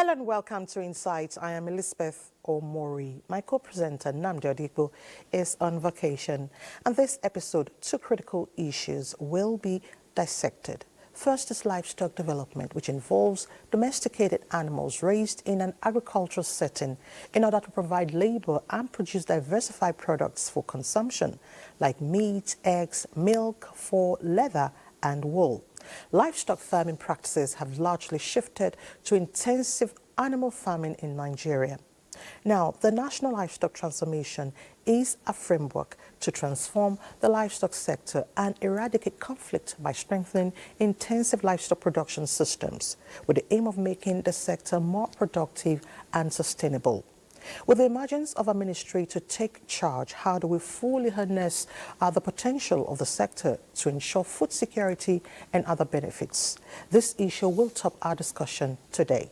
Hello and welcome to Insights. I am Elizabeth Omori. My co-presenter, Namdi Odipo, is on vacation. And this episode, two critical issues will be dissected. First is livestock development, which involves domesticated animals raised in an agricultural setting in order to provide labor and produce diversified products for consumption, like meat, eggs, milk, fur, leather, and wool. Livestock farming practices have largely shifted to intensive animal farming in Nigeria. Now, the National Livestock Transformation is a framework to transform the livestock sector and eradicate conflict by strengthening intensive livestock production systems, with the aim of making the sector more productive and sustainable. With the emergence of a ministry to take charge, how do we fully harness the potential of the sector to ensure food security and other benefits? This issue will top our discussion today.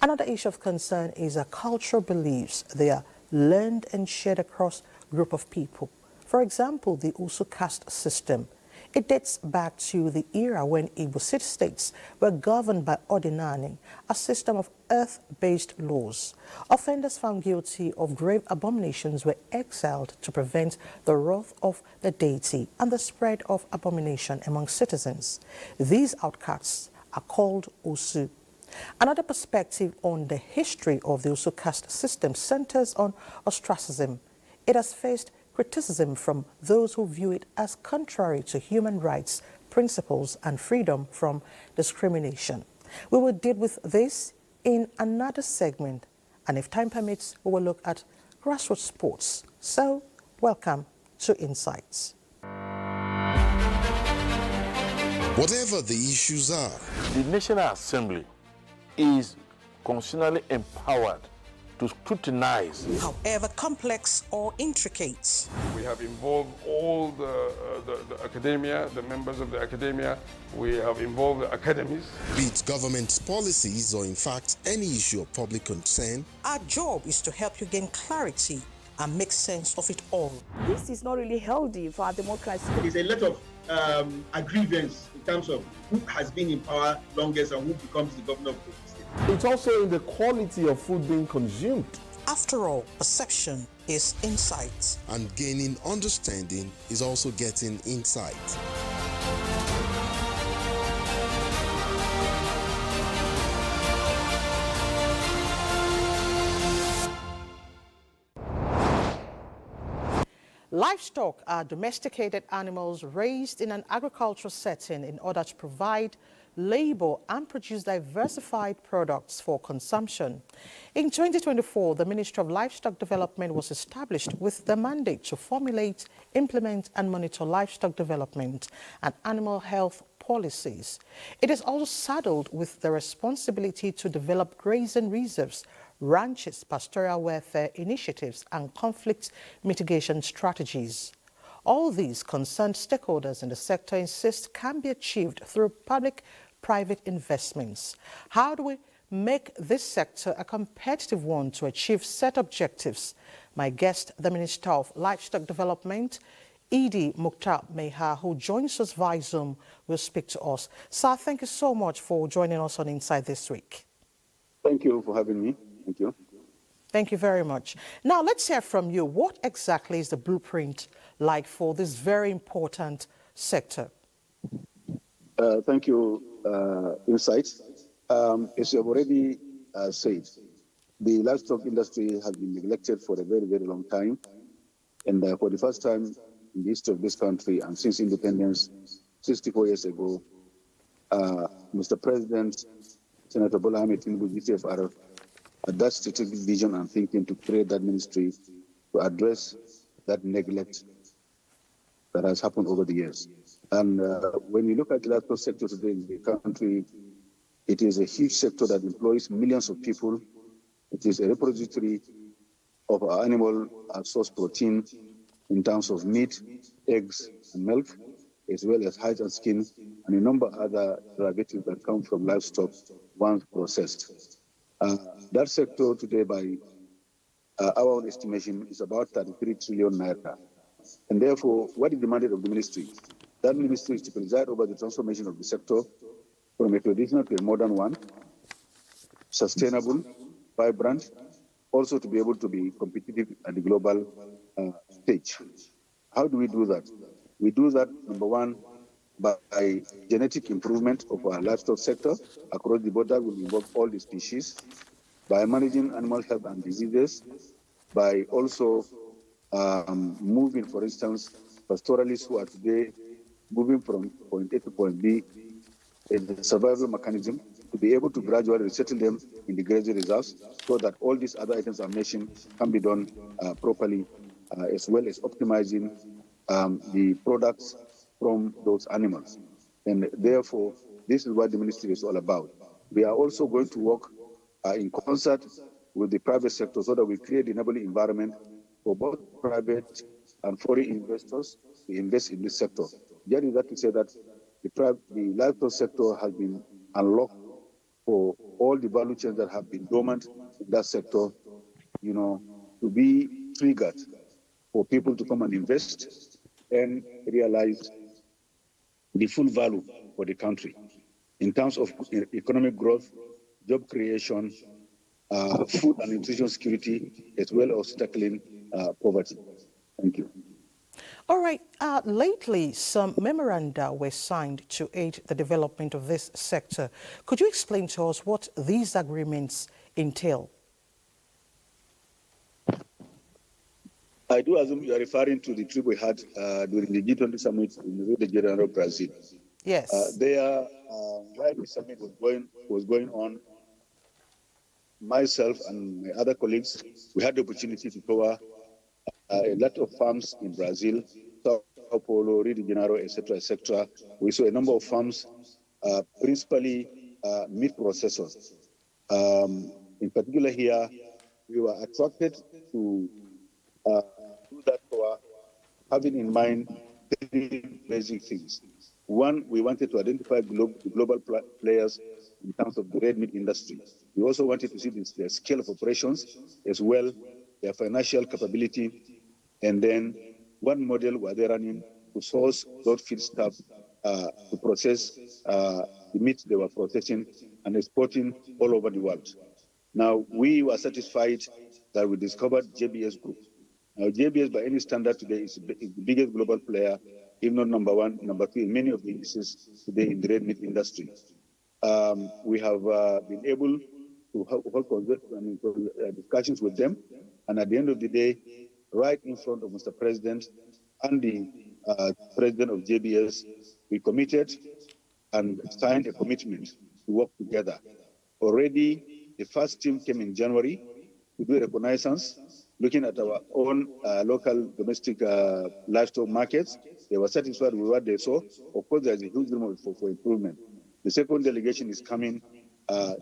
Another issue of concern is cultural beliefs. They are learned and shared across a group of people. For example, the Usu caste system. It dates back to the era when Igbo city-states were governed by Ordinani, a system of earth-based laws. Offenders found guilty of grave abominations were exiled to prevent the wrath of the deity and the spread of abomination among citizens. These outcasts are called Usu. Another perspective on the history of the Usu caste system centers on ostracism. It has faced criticism from those who view it as contrary to human rights, principles, and freedom from discrimination. We will deal with this in another segment, and if time permits, we will look at grassroots sports. So, welcome to Insights. Whatever the issues are, the National Assembly is constitutionally empowered to scrutinize, however complex or intricate. We have involved all the academia, the members of the academia. We have involved the academies. Be it government policies or in fact any issue of public concern. Our job is to help you gain clarity and make sense of it all. This is not really healthy for our democracy. There's a lot of aggrievance in terms of who has been in power longest and who becomes the governor of the state. It's also in the quality of food being consumed. After all, perception is insight. And gaining understanding is also getting insight. Livestock are domesticated animals raised in an agricultural setting in order to provide labor and produce diversified products for consumption. In 2024, the Ministry of Livestock Development was established with the mandate to formulate, implement and monitor livestock development and animal health policies. It is also saddled with the responsibility to develop grazing reserves, ranches, pastoral welfare initiatives and conflict mitigation strategies. All these concerned stakeholders in the sector insist can be achieved through public-private investments. How do we make this sector a competitive one to achieve set objectives? My guest, the Minister of Livestock Development, Idi Mukhtar Meha, who joins us via Zoom, will speak to us. Sir, thank you so much for joining us on Inside this week. Thank you for having me. Thank you. Thank you very much. Now, let's hear from you. What exactly is the blueprint like for this very important sector? Thank you, Insights. As you have already said, the livestock industry has been neglected for a very, very long time. And for the first time in the history of this country, and since independence 64 years ago, Mr. President, Senator Bola Ahmed Tinubu, GTFR, had that strategic vision and thinking to create that ministry to address that neglect that has happened over the years. And when you look at the livestock sector today in the country, it is a huge sector that employs millions of people. It is a repository of our animal source protein in terms of meat, eggs, and milk, as well as hide and skin, and a number of other derivatives that come from livestock once processed. That sector today, by our own estimation, is about 33 trillion naira. And therefore, what is demanded of the ministry? That ministry is to preside over the transformation of the sector from a traditional to a modern one, sustainable, vibrant, also to be able to be competitive at the global stage. How do we do that? We do that, number one, by genetic improvement of our livestock sector across the border will involve all the species, by managing animal health and diseases, by also moving, for instance, pastoralists who are today moving from point A to point B is a survival mechanism to be able to gradually resettle them in the grazing reserves so that all these other items I mentioned can be done properly, as well as optimizing the products from those animals. And therefore, this is what the ministry is all about. We are also going to work in concert with the private sector so that we create the enabling environment for both private and foreign investors to invest in this sector. That is to say that the livestock sector has been unlocked for all the value chains that have been dormant in that sector, to be triggered for people to come and invest and realize the full value for the country in terms of economic growth, job creation, food and nutrition security, as well as tackling poverty. Thank you. All right. Lately, some memoranda were signed to aid the development of this sector. Could you explain to us what these agreements entail? I do assume you are referring to the trip we had during the G20 summit in Rio de Janeiro, Brazil. Yes. There, while the summit was going on, myself and my other colleagues, we had the opportunity to cover a lot of farms in Brazil, Sao Paulo, Rio de Janeiro, etc., etc. We saw a number of farms, principally meat processors. In particular here, we were attracted to do that for having in mind three basic things. One, we wanted to identify the global players in terms of the red meat industry. We also wanted to see the scale of operations as well, their financial capability, and then one model were they running to source those feedstuff to process the meat they were processing and exporting all over the world. Now, we were satisfied that we discovered JBS Group. Now, JBS, by any standard today, is the biggest global player, if not number one, number two in many of the indices today in the red meat industry. We have been able to hold discussions with them, and at the end of the day, right in front of Mr. President and the president of JBS, we committed and signed a commitment to work together. Already, the first team came in January to do a reconnaissance, looking at our own local domestic livestock markets. They were satisfied with what they saw. Of course, there's a huge room for improvement. The second delegation is coming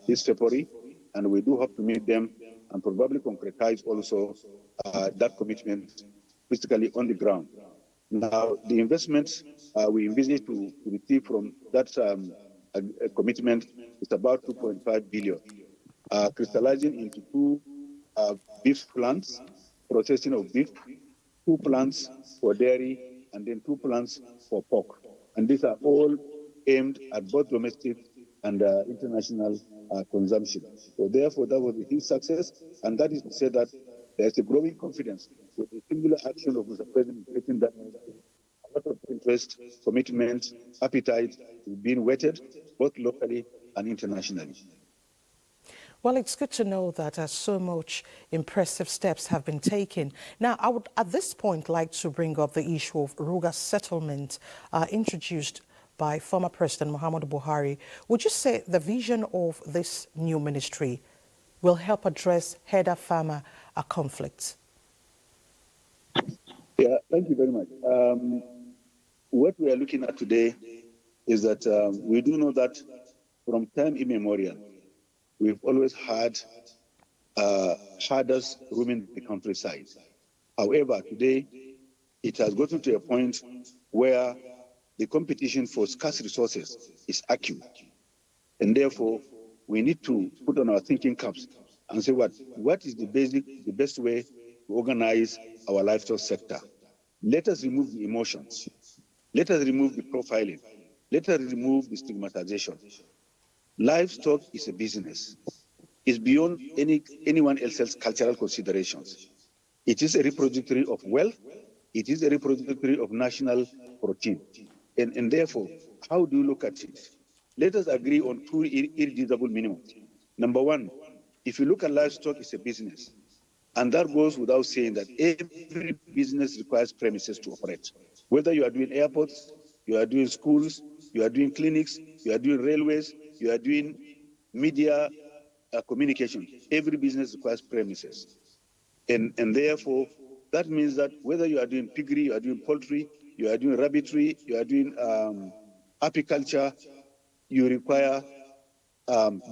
this February, and we do hope to meet them and probably concretize also that commitment physically on the ground. Now, the investment we envisage to receive from that commitment is about 2.5 billion, crystallizing into two beef plants, processing of beef, 2 plants for dairy, and then 2 plants for pork. And these are all aimed at both domestic and international consumption. So therefore, that was a huge success, and that is to say that there's a growing confidence with the singular action of Mr. President creating that ministry. A lot of interest, commitment, appetite is being whetted both locally and internationally. Well, it's good to know that so much impressive steps have been taken. Now, I would at this point like to bring up the issue of Ruga settlement introduced by former President Muhammadu Buhari. Would you say the vision of this new ministry will help address herder-farmer conflicts? Yeah, thank you very much. What we are looking at today is that we do know that from time immemorial, we've always had herders roaming the countryside. However, today, it has gotten to a point where the competition for scarce resources is acute. And therefore, we need to put on our thinking caps and say what is the best way to organize our livestock sector. Let us remove the emotions. Let us remove the profiling. Let us remove the stigmatization. Livestock is a business. is beyond anyone else's cultural considerations. It is a repository of wealth. It is a repository of national protein. And therefore, how do you look at it? Let us agree on two irreducible minimums. Number one, if you look at livestock, it's a business. And that goes without saying that every business requires premises to operate. Whether you are doing airports, you are doing schools, you are doing clinics, you are doing railways, you are doing media communication, every business requires premises. And therefore, that means that whether you are doing piggery, you are doing poultry, you are doing rabbitry, you are doing apiculture, you require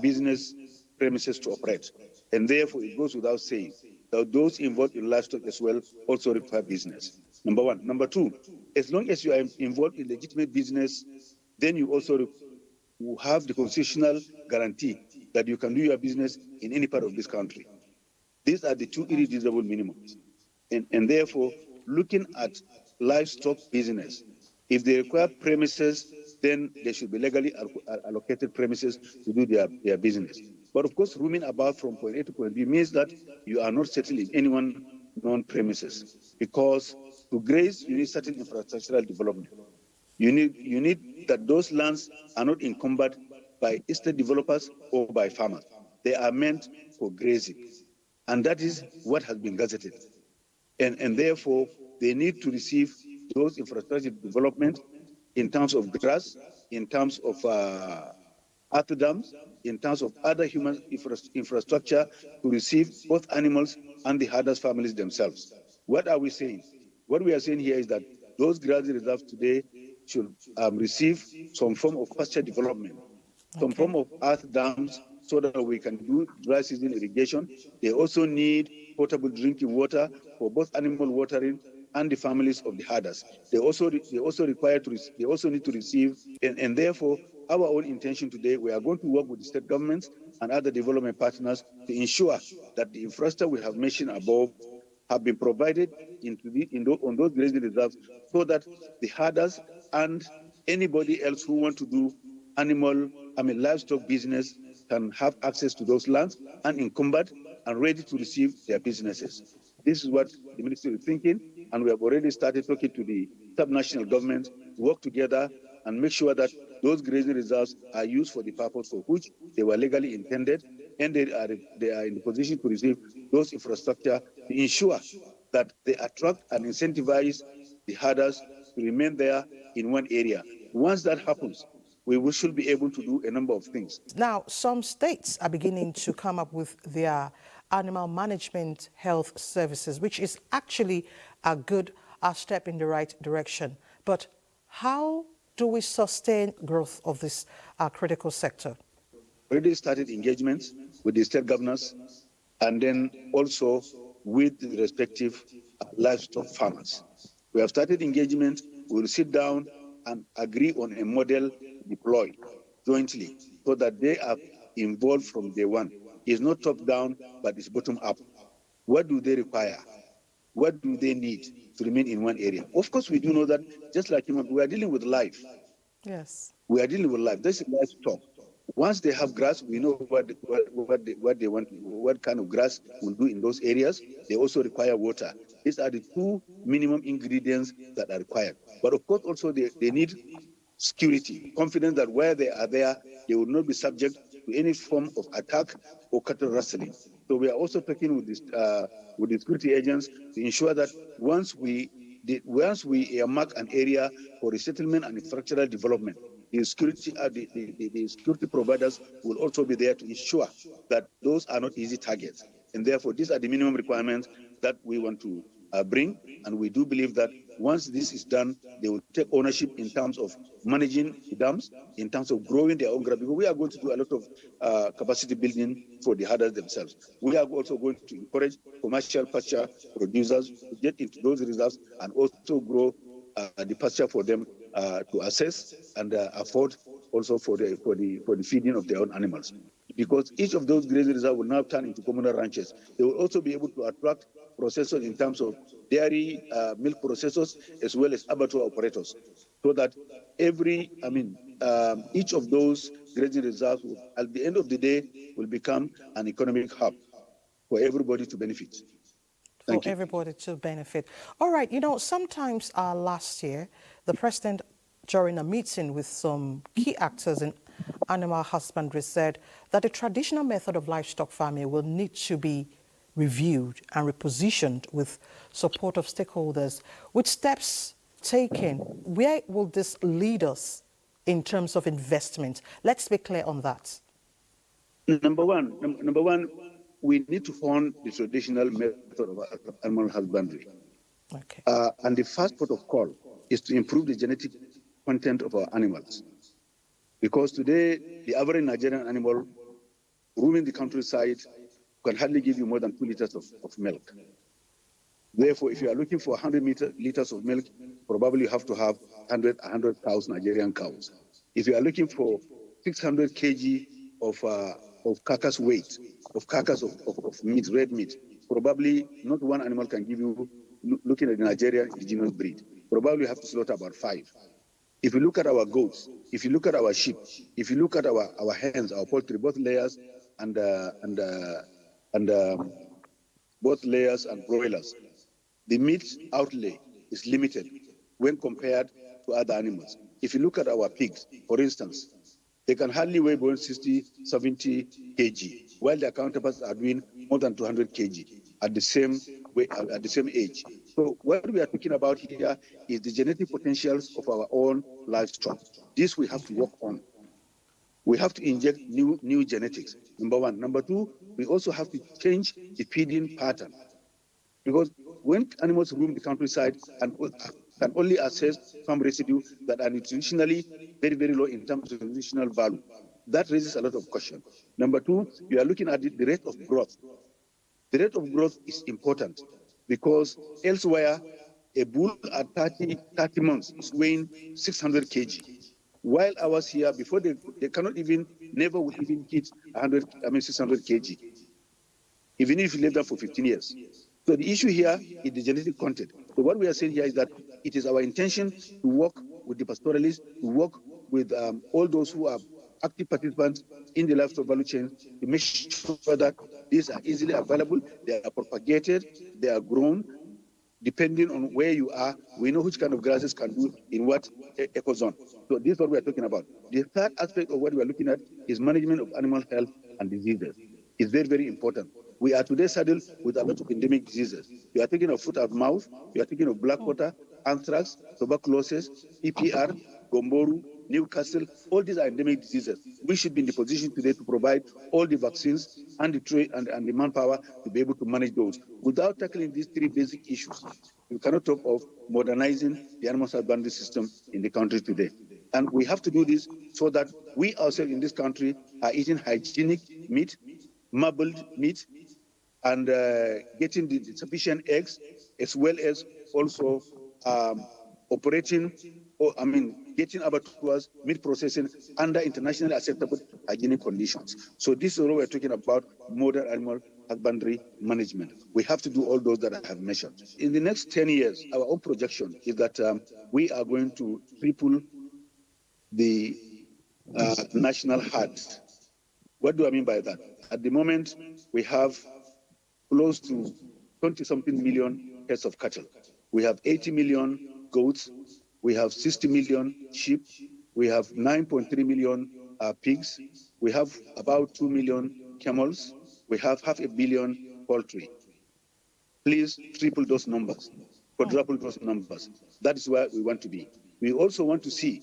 business premises to operate. And therefore, it goes without saying that those involved in livestock as well also require business. Number one. Number two, as long as you are involved in legitimate business, then you also have the constitutional guarantee that you can do your business in any part of this country. These are the two irreducible minimums. And therefore, looking at livestock business, if they require premises, then they should be legally allocated premises to do their business. But of course, roaming about from point A to point B means that you are not settled in anyone known premises, because to graze, you need certain infrastructural development. You need that those lands are not encumbered by estate developers or by farmers. They are meant for grazing. And that is what has been gazetted. And therefore, they need to receive those infrastructure development in terms of grass, in terms of earth dams, in terms of other human infrastructure to receive both animals and the herders' families themselves. What are we saying? What we are saying here is that those grazing reserves today should receive some form of pasture development, some form of earth dams, so that we can do dry season irrigation. They also need potable drinking water for both animal watering and the families of the herders. They also need to receive, and therefore, our own intention today, we are going to work with the state governments and other development partners to ensure that the infrastructure we have mentioned above have been provided on those grazing reserves, so that the herders and anybody else who want to do livestock business can have access to those lands unencumbered and ready to receive their businesses. This is what the ministry is thinking, and we have already started talking to the sub-national government to work together and make sure that those grazing reserves are used for the purpose for which they were legally intended, and they are in the position to receive those infrastructure to ensure that they attract and incentivize the herders to remain there in one area. Once that happens, we should be able to do a number of things. Now, some states are beginning to come up with their animal management health services, which is actually a good step in the right direction. But how do we sustain growth of this critical sector? We already started engagements with the state governors and then also with the respective livestock farmers. We have started engagement. We will sit down and agree on a model deployed jointly so that they are involved from day one. It's not top-down, but it's bottom-up. What do they require? What do they need to remain in one area? Of course, we do know that just like human, we are dealing with life. Yes. We are dealing with life. This is livestock. Once they have grass, we know what they want, what kind of grass will do in those areas. They also require water. These are the two minimum ingredients that are required. But of course, also they need security, confidence that where they are there, they will not be subject to any form of attack or cattle rustling. So we are also talking with the security agents to ensure that once we earmark an area for resettlement and infrastructural development, the security providers will also be there to ensure that those are not easy targets. And therefore, these are the minimum requirements that we want to bring. And we do believe that once this is done, they will take ownership in terms of managing the dams, in terms of growing their own grass, because we are going to do a lot of capacity building for the herders themselves. We are also going to encourage commercial pasture producers to get into those reserves and also grow the pasture for them to access and afford also for the feeding of their own animals. Because each of those grazing reserves will now turn into communal ranches. They will also be able to attract processors in terms of dairy, milk processors, as well as abattoir operators, so that each of those grazing reserves, at the end of the day, will become an economic hub for everybody to benefit. For everybody to benefit. All right, you know, sometimes last year, the president, during a meeting with some key actors in animal husbandry, said that the traditional method of livestock farming will need to be reviewed and repositioned with support of stakeholders. With steps taken, where will this lead us in terms of investment? Let's be clear on that. Number one, we need to fund the traditional method of animal husbandry. Okay. And the first port of call is to improve the genetic content of our animals. Because today, the average Nigerian animal roaming the countryside can hardly give you more than 2 liters of milk. Therefore, if you are looking for 100 liters of milk, probably you have to have 100 cows, Nigerian cows. If you are looking for 600 kg of carcass weight, of carcass of meat, red meat, probably not one animal can give you, looking at the Nigerian indigenous breed, probably you have to slaughter about 5. If you look at our goats, if you look at our sheep, if you look at our hens, our poultry, both layers and both layers and broilers, the meat outlay is limited when compared to other animals. If you look at our pigs, for instance, they can hardly weigh more than 60, 70 kg, while their counterparts are doing more than 200 kg at the same age. So what we are talking about here is the genetic potentials of our own livestock. This we have to work on. We have to inject new genetics, number one. Number two, we also have to change the feeding pattern. Because when animals roam the countryside and can only access farm residue that are nutritionally very, very low in terms of nutritional value, that raises a lot of question. Number two, we are looking at the rate of growth. The rate of growth is important because elsewhere, a bull at 30 months is weighing 600 kg. While ours here, before they cannot even, never will even hit 600 kg, even if you live there for 15 years. So the issue here is the genetic content. So what we are saying here is that it is our intention to work with the pastoralists, to work with all those who are active participants in the livestock value chain to make sure that these are easily available, they are propagated, they are grown. Depending on where you are, we know which kind of grasses can do in what ecozone. So this is what we are talking about. The third aspect of what we are looking at is management of animal health and diseases. It's very, very important. We are today saddled with a lot of endemic diseases. We are thinking of foot and mouth, we are thinking of black water, anthrax, tuberculosis, EPR, Gomboru, Newcastle. All these are endemic diseases. We should be in the position today to provide all the vaccines and the trade and the manpower to be able to manage those. Without tackling these 3 basic issues, we cannot talk of modernizing the animal husbandry system in the country today. And we have to do this so that we ourselves in this country are eating hygienic meat, marbled meat, and getting the sufficient eggs, as well as also getting abattoirs, meat processing under internationally acceptable hygienic conditions. So this is what we're talking about, modern animal husbandry management. We have to do all those that I have mentioned. In the next 10 years, our own projection is that we are going to triple the national herd. What do I mean by that? At the moment, we have close to 20-something million heads of cattle. We have 80 million goats. We have 60 million sheep. We have 9.3 million pigs. We have about 2 million camels. We have 500 million poultry. Please triple those numbers, quadruple those numbers. That is where we want to be. We also want to see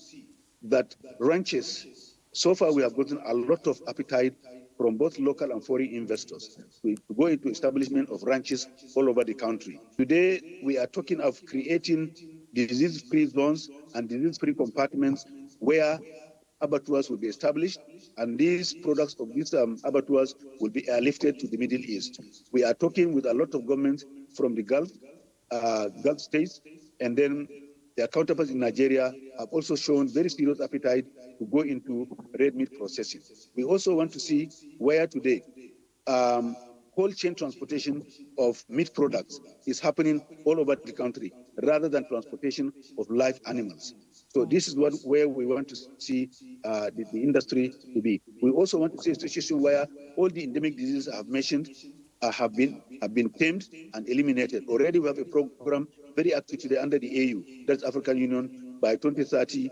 that ranches, so far we have gotten a lot of appetite from both local and foreign investors to go into establishment of ranches all over the country. Today, we are talking of creating disease-free zones and disease-free compartments where abattoirs will be established, and these products of these abattoirs will be airlifted to the Middle East. We are talking with a lot of governments from the Gulf states, and then their counterparts in Nigeria have also shown very serious appetite to go into red meat processing. We also want to see where today cold chain transportation of meat products is happening all over the country rather than transportation of live animals. So this is where we want to see the industry to be. We also want to see a situation where all the endemic diseases I have mentioned have been tamed and eliminated. Already we have a program very active today under the AU, that's African Union, by 2030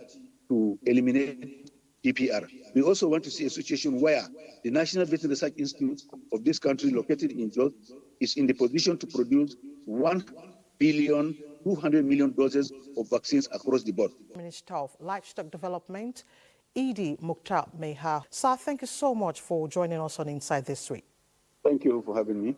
to eliminate DPR. We also want to see a situation where the National Veterinary Research Institute of this country, located in Jos, is in the position to produce 1,200,000,000 doses of vaccines across the board. Minister of Livestock Development, Idi Mukhtar Meha. Sir, thank you so much for joining us on Inside this week. Thank you for having me.